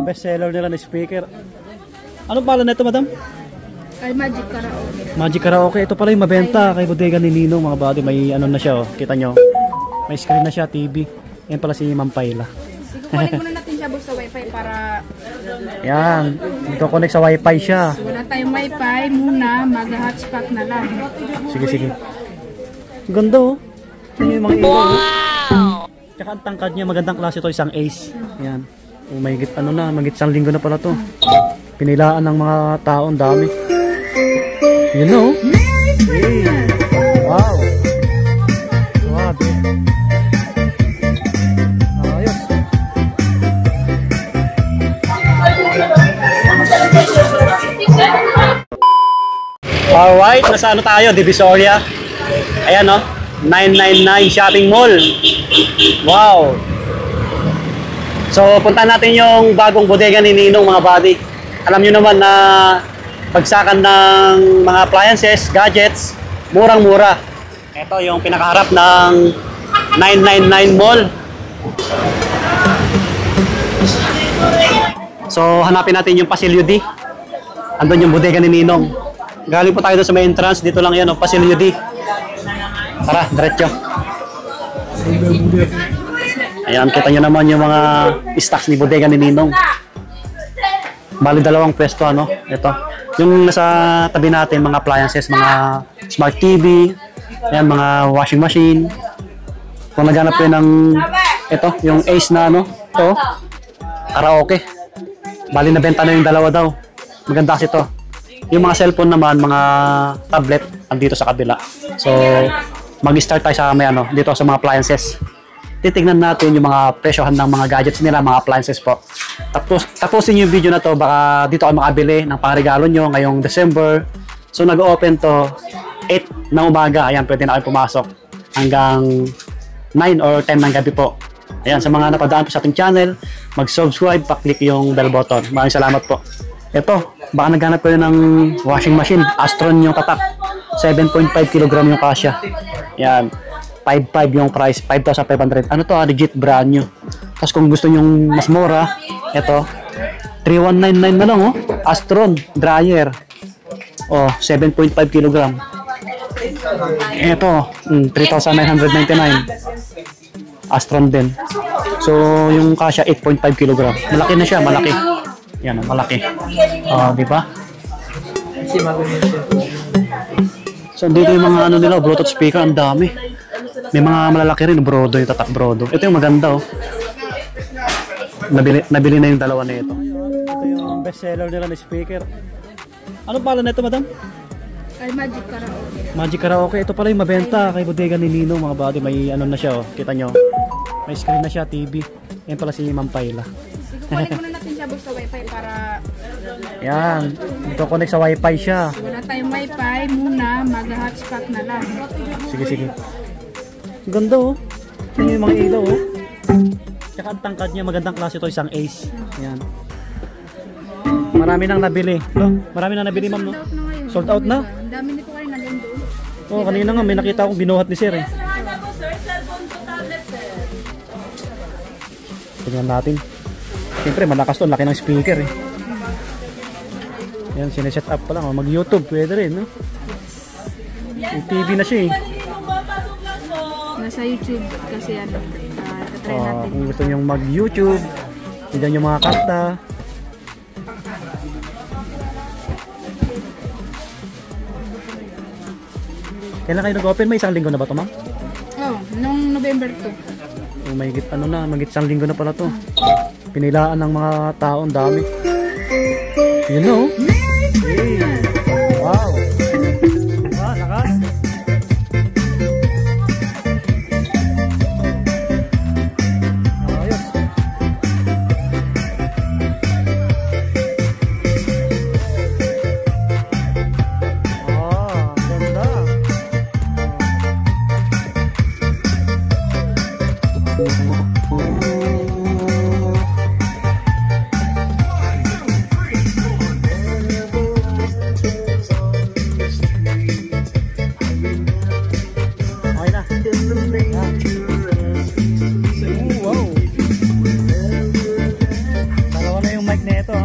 yung bestseller nila na speaker. Anong pala nito, madam? Ay, Magic Karaoke. Magic Karaoke. Ito pala yung mabenta kay Bodega ni Ninong, mga buddy. May ano na siya, oh. Kita nyo. May screen na siya, TV. Yan pala si Ma'am Payla. Kukunin muna natin siya sa wifi para... Yan. Dito connect sa wifi siya. Wala tayong wifi muna. Mag-hotspot na lang. Sige, sige. Ganda, oh. Yan yung mga ilaw. Wow! Tsaka ang tangkad niya, magandang klase to, isang ace. Yan. Mahigit ano na, mahigit 1 linggo na pala to. Pinilaan ng mga taon, dami. You know? Hey. Wow. Grabe. Ayos. Alright, nasa ano tayo? Divisoria. Ayan, no? 999 Shopping Mall. Wow. So, punta natin yung bagong bodega ni Ninong, mga buddy. Alam nyo naman na pagsakan ng mga appliances, gadgets, murang-mura. Ito yung pinakaharap ng 999 Mall. So, hanapin natin yung Pasilyo D. Andun yung bodega ni Ninong. Galing po tayo doon sa may entrance. Dito lang yan, Pasilyo D. Tara, diretso. Ayan, kita nyo naman yung mga stocks ni bodega ni Ninong. Bali, 2 pwesto, ano? Ito. Yung nasa tabi natin, mga appliances, mga smart TV, ayan, mga washing machine. Kung naghanap kayo ng, ito, yung Ace na, ano? Ito, karaoke. Bali, nabenta na yung 2 daw. Maganda kasi ito. Yung mga cellphone naman, mga tablet, andito sa kabila. So, mag-start tayo sa may, ano, dito sa mga appliances. Titignan natin yung mga presyohan ng mga gadgets nila, mga appliances po. Tapusin yung video na to, baka dito kayo makabili ng pangregalo nyo ngayong December. So nag-open to 8 ng umaga. Ayan, pwede na kayo pumasok hanggang 9 or 10 ng gabi po. Ayan, sa mga napadaan po sa ating channel, mag-subscribe, pa-click yung bell button. Maraming salamat po. Ito, baka naghanap kayo ng washing machine. Astron yung tatak. 7.5 kg yung kasya. Ayan. 5.5 yung price, 5,500. Ano to, legit brand new. Tapos kung gusto nyong mas mura, ito, 3,199 na lang, oh. Astron dryer. Oh, 7.5 kg. Ito, 3,999. Astron din. So, yung kasya 8.5 kg. Malaki na siya, malaki. Yan, malaki. Oh, di ba? So, dito yung mga ano nila, Bluetooth speaker, ang dami. May mga malalaki rin, brodo, yung tatak brodo. Ito yung maganda, oh. Nabili na yung 2 na ito. Ito yung bestseller nila na speaker. Anong pala nito, madam? Ay, Magic Karaoke. Magic Karaoke. Ito pala yung mabenta kay bodega ni Ninong, mga buddy. May ano na siya, oh. Kita nyo. May screen na siya, TV. Yan pala si Ma'am Payla. Kukunin muna natin siya sa wifi para... Yan. Dito connect sa wifi siya. Wala tayong wifi muna. Mag-hotspot na lang. Sige, sige. Ganda, oh. Yan yung mga ilaw, oh. Tsaka ang tangkad niya, magandang klase to, isang ace. Yan. Marami nang nabili. Marami nang nabili, ma'am, no? Sold out na? Ang dami nito kayo naging doon. Oo, kanina nga may nakita akong binuhat ni sir, eh. Tingnan natin. Siyempre, malakas to, laki ng speaker, eh. Yan, sineset up pa lang, oh. Mag-YouTube, pwede rin, no? Yung TV na siya, eh. Nasa YouTube kasi ano, try natin. Kung gusto nyo mag-YouTube, tignan yung mga kanta. Kailan kayo nag-open? May 1 linggo na ba ito, ma'am? Oo, nung November 2. Oh, mahigit ano na, mahigit 1 linggo na pala to. Pinilaan ng mga taon, dami. You know? Hey. Wow. Ah, lakas. Ayos. Ah, ganda. yung mic na ito.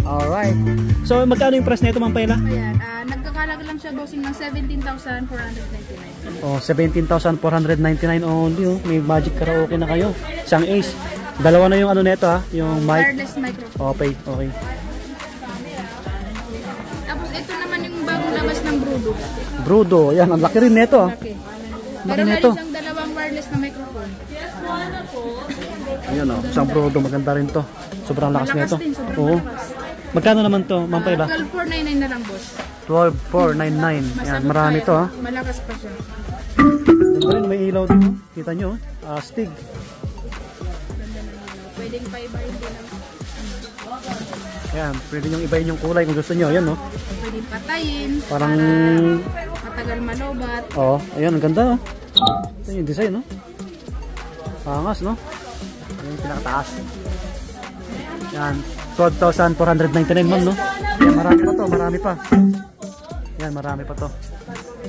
Alright. So, magkano yung price na ito, Ma'am Paila? Ayan, nagkakalaga lang siya bossing ng 17,499. Oh, 17,499 only. Oh. May Magic Karaoke na kayo. Isang Ace. Dalawa na yung ano nito ha, yung mic. Wireless microphone. Okay, okay. Tapos ito naman yung bagong labas ng Brudo. Brudo, yan, ang laki rin nito. Okay. Laki Meron na nito. isang dalawang wireless na microphone. Ayan oh, isang Brudo, maganda rin to. Sobrang lakas Malakas nito. din, sobrang Oo. malakas. Magkano naman to, Ma'am Paila? 12,499 na lang, boss. 12,499. Yan, Masagot marami kaya. to ha. Malakas pa siya. Ganda rin, may ilaw dito. Kita nyo, astig. Ganda ng ilaw. Pwedeng pa-ibahin din ang Yan, pwede nyo ibayin yung kulay kung gusto nyo. Ayan no. pwedeng patayin. Parang, Para matagal malobat. oh, ayan, ang ganda oh. Ito yung design no. Angas no. Ayan yung pinakataas. Yan, 12,499 man no. Yan, marami pa to, marami pa. Yan, marami pa to.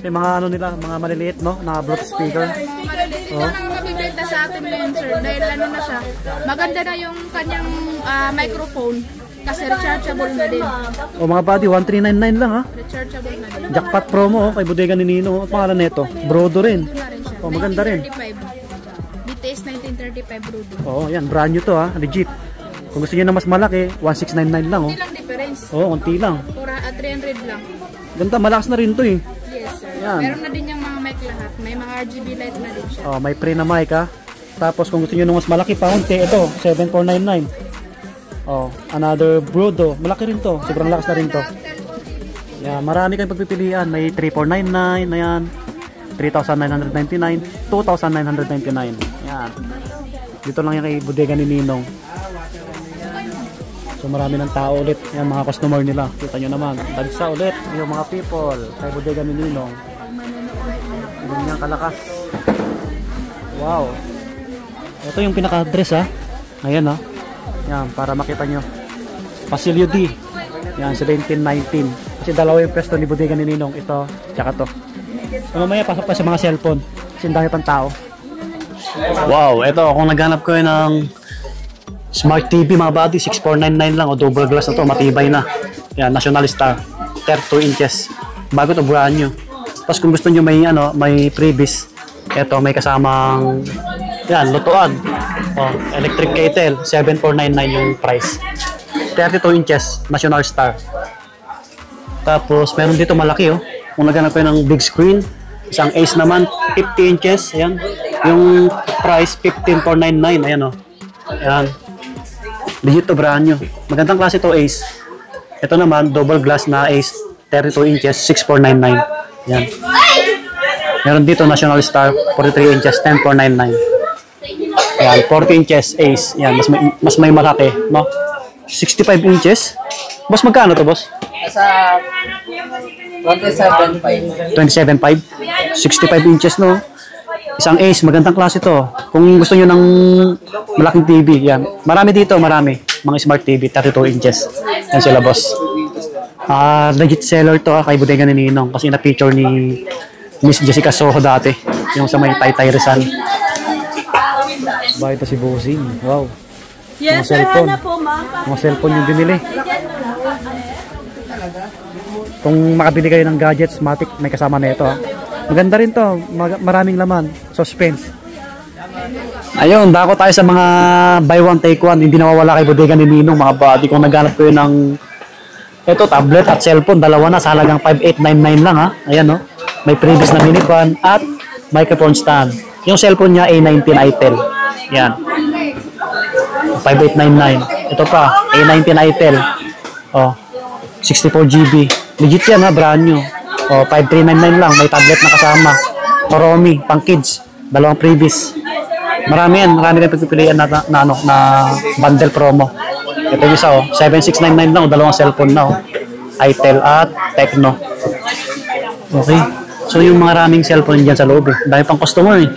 Yung mga ano nila, mga maliliit no, na Bluetooth speaker. Maliliit lang ang mabibenta sa atin ngayon, sir. Dahil ano na siya. Maganda na yung kanyang microphone. Kasi rechargeable na din. O mga buddy, 1399 lang ha. Rechargeable na din. Jackpot promo oh, kay Bodega ni Nino. Ang pangalan nito, Brodo rin. Doon na rin siya. Oh, maganda rin. 1935. BTS 1935 Brudo. Oo, yan, brand new to ha, legit. Kung gusto niyo na mas malaki, 1699 lang oh. Hindi lang difference. Oo, konti lang. 300 lang. Ganda, malakas na rin to eh. Yes, sir. Yan. Meron na din yung mga mic lahat. May mga RGB light na din siya. Oh, may pre na mic ha. Tapos kung gusto niyo nung mas malaki pa konti, ito, 7499. Oh, another Brodo. Malaki rin to. Sobrang lakas na rin to. Yan, marami kayong pagpipilian. May 3499 na yan. 3,999, 2,999. Yan. Dito lang yan kay Bodega ni Ninong. So marami ng tao ulit. Yan mga customer nila. Kita nyo naman. Dagsa ulit yung mga people kay Bodega ni Ninong. Ganyan kalakas. Wow. Ito yung pinaka-address ha. Ayan ha. Yan, para makita nyo. Pasilio D. Yan, 1719. Kasi dalawa yung pwesto ni Bodega ni Ninong. Ito, tsaka to. So, mamaya pasok pa sa mga cellphone. Kasi ang dami pang tao. Wow, ito kung naghanap ko ng Smart TV mga buddy, 6499 lang o double glass na to, matibay na. Yan, National Star, 32 inches. Bago to, brand new. Tapos kung gusto niyo may ano, may freebies, ito may kasamang yan, lutuan. Oh, electric kettle, 7499 yung price. 32 inches, National Star. Tapos meron dito malaki oh. Kung naghanap kayo ng big screen, isang Ace naman, 50 inches, ayan. Yung price, 15,499, ayan o. Ayan. Legit to, brand new. Magandang klase to Ace. Ito naman, double glass na Ace, 32 inches, 6,499. Ayan. Meron dito, National Star, 43 inches, 10,499. Ayan, 40 inches Ace. Ayan, mas may malaki, no? 65 inches. Boss, magkano to, boss? Sa 27.5. 27.5, 65 inches no. Isang Ace, magandang klase to. Kung gusto niyo ng malaking TV, yan. Marami dito, marami. Mga smart TV, 32 inches. Yan sila, boss. Legit seller to kay Bodega ni Ninong kasi na-feature ni Miss Jessica Soho dati. Yung sa may Taytay Rizal. Bakit pa si Bossing? Wow. Yes, Mga cellphone. Mga cellphone yung binili. Kung makabili kayo ng gadgets, Matic, may kasama na ito. Maganda rin to, maraming laman, suspense. Ayun, dako tayo sa mga buy one take one, hindi nawawala kay Bodega ni Ninong mga buddy. Kung naghanap kayo ng ito, tablet at cellphone, dalawa na sa halagang 5,899 lang ha. Ayan no, may previous na minivan at microphone stand. Yung cellphone niya A19 Itel. Yan. 5,899. Ito pa, A19 Itel. Oh, 64 GB. Legit yan ha, brand new. O, 5,399 lang, may tablet na kasama. Oromi, pang kids, dalawang previous. Marami yan, marami kayong pagpipilian na bundle promo. Ito yung isa o, 7,699 lang, dalawang cellphone na o. Itel at Tecno. Okay, so yung maraming cellphone dyan sa loob eh. Dahil pang customer eh.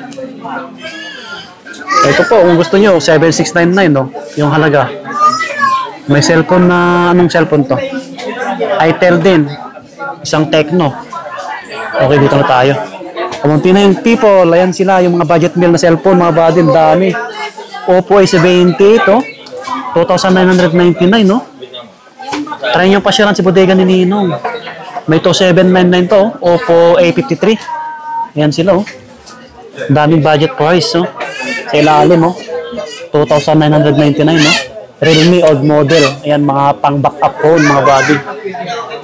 Ito po, kung gusto nyo, 7,699 no, yung halaga. May cellphone na, anong cellphone to? Itel din, isang Tecno. Okay, dito na tayo. Kumunti na yung people, ayan sila, yung mga budget meal na cellphone, mga budget, dami. Oppo A70 ito, 2,999, no? Try nyo pasyaran si bodega ni Ninong. May 2799 to, Oppo A53. Ayan sila, oh. Daming budget price, oh. Sa ilalim, oh. 2,999, no? Realme old model. Ayan, mga pang backup phone, mga body.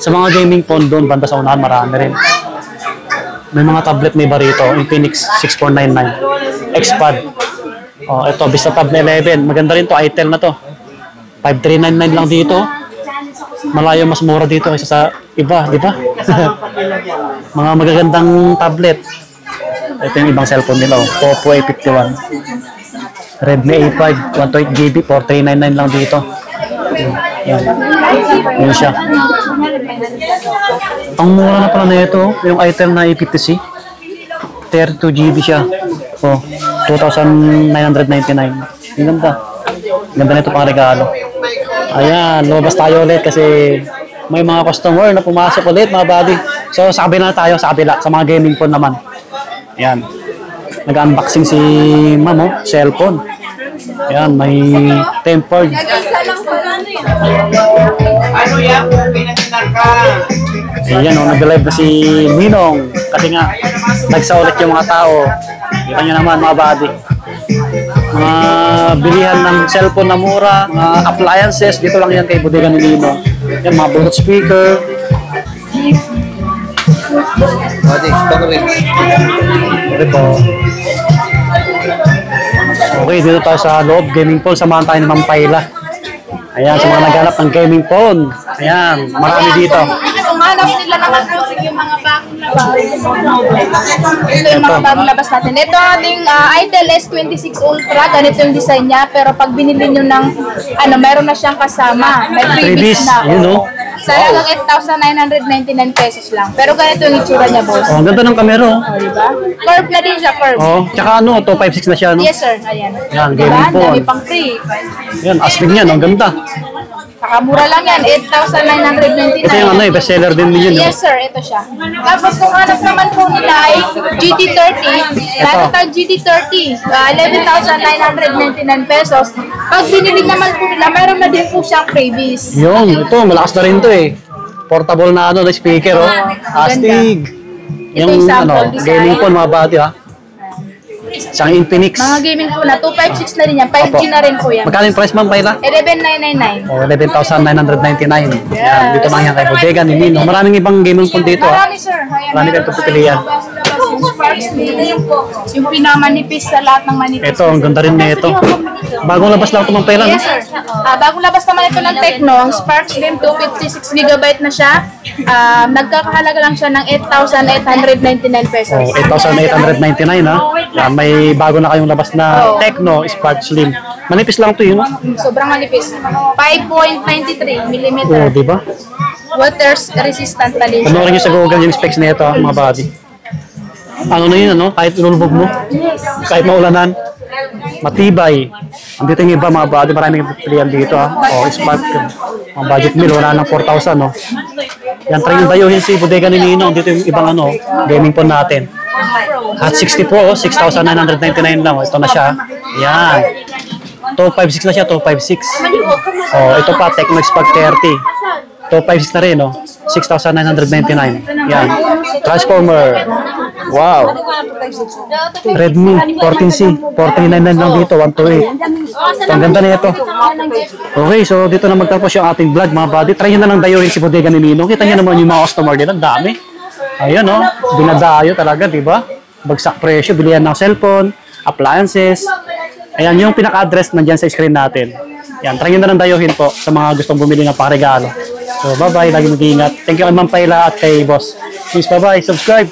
Sa mga gaming phone doon, banda sa unahan, marami rin. May mga tablet may barito, Infinix 6499, XPad. Oh, ito, Vista Tab 11. Maganda rin to, Itel na to. 5399 lang dito. Malayo mas mura dito kaysa sa iba, di ba? Mga magagandang tablet. Ito yung ibang cellphone nila, oh. Oppo A51. Redmi A5, 128GB, 4399 lang dito. Yan. Yan siya. Ang mura na pala na ito, yung Itel na A50C. 32GB siya. Oh, 2,999. Ang ganda. Ganda na ito pang regalo. Ayan, lumabas tayo ulit kasi may mga customer na pumasok ulit, mga buddy. So, sa kabila na tayo, sa kabila, sa mga gaming phone naman. Ayan. Nag-unboxing si Ma'am, oh, cellphone. Ayan, may tempered. Ano yan? Pinag-inar ka. Ayan, oh, nag-live na si Ninong. Kasi nga, nagsaulit yung mga tao. Kita nyo naman, mga buddy. Mga bilihan ng cellphone na mura, mga appliances, dito lang yan kay bodega ni Ninong. Yan, mga Bluetooth speaker. Ito. Okay, dito tayo sa loob, gaming phone. Samahan tayo ng Mampayla. Ayan, sa mga naghanap ng gaming phone. Ayan, marami dito. Kung hanap nila naman po yung mga bagong labas. Ito yung mga bagong labas natin. Ito ating Itel S26 Ultra. Ganito yung design niya. Pero pag binili nyo ng, meron na siyang kasama. May freebies na. You know? Sa halagang 8,999 pesos lang. Pero ganito yung itsura niya, boss. Oh, ang ganda ng kamera, oh. Diba? Curve na din siya, curve. Oh, tsaka ano, 256 na siya, no? Yes, sir. Ayan. Yan, Diba? gaming phone. Dami pang free. Yan, astig niyan, ang ganda. Nakamura lang yan, 8,999. Ito yung bestseller din yun, no? Yes, sir. Ito siya. Tapos kung hanap naman po nila ay GT30, Lanotal GT30, 11,999 pesos. Pag binili naman po nila, meron na din po siyang freebies. Yung, ito, malakas na rin to eh. Portable na ano, na speaker, oh. Astig. Ito yung sample design. Gaming phone, mga body, ha? Isang Infinix. Mga gaming po na, 256 na rin yan. 5G Opo. na rin po yan. Magkano yung price, Ma'am Paila? 11,999. Oh, 11,999. Yan, dito lang yan kay bodega ni Nino. Maraming ibang gaming phone dito, ha? Marami, sir. Ayan, Marami kayong pagpipilian. Yung Sparks yung pinamanipis sa lahat ng manipis. Ito, ang ganda rin nito. Bagong labas lang ito, Ma'am Paila, no? Yes, sir. Bagong labas naman ito ng Tecno, ang Sparks Slim 256GB na siya. Nagkakahalaga lang siya ng 8,899 pesos. Oh, 8,899, ha? Yan, may bago na kayong labas na Tecno Spark Slim. Manipis lang ito, yun, no? Sobrang manipis. 5.93mm. Oh, di ba? Water resistant na din siya. Panoorin nyo sa Google yung specs nito, ha, mga body. Ano na yun, ano? Kahit ilulubog mo, kahit maulanan, matibay. Andito yung iba, mga body, maraming pilihan dito, ha? Oh, Spark, mga budget meal, wala ng 4,000, no? Yan, try yung dayuhin si bodega ni Nino. Dito yung ibang, ano, gaming phone natin. At 60 Pro, 6,999 lang. Ito na siya. Yan. 256 na siya, 256. Oh, ito pa, Tecno Spark 30. 256 na rin, no? 6,999. Yan. Transformer. Wow. Redmi 14C. 4,399 lang dito, 128. Ang ganda na ito. Okay, so dito na magtapos yung ating vlog, mga buddy. Try nyo na lang dayuhin si bodega ni Nino. Kita nyo naman yung mga customer nila. Ang dami. Ayan, no? Dinadayo talaga, di ba? Bagsak presyo, bilihan ng cellphone, appliances. Ayan, yung pinaka-address nandyan sa screen natin. Yan, try nyo na lang dayuhin po sa mga gustong bumili ng pangregalo. So, bye-bye. Lagi mag-iingat. Thank you kay Ma'am Paila at kay Boss. Please, bye-bye. Subscribe.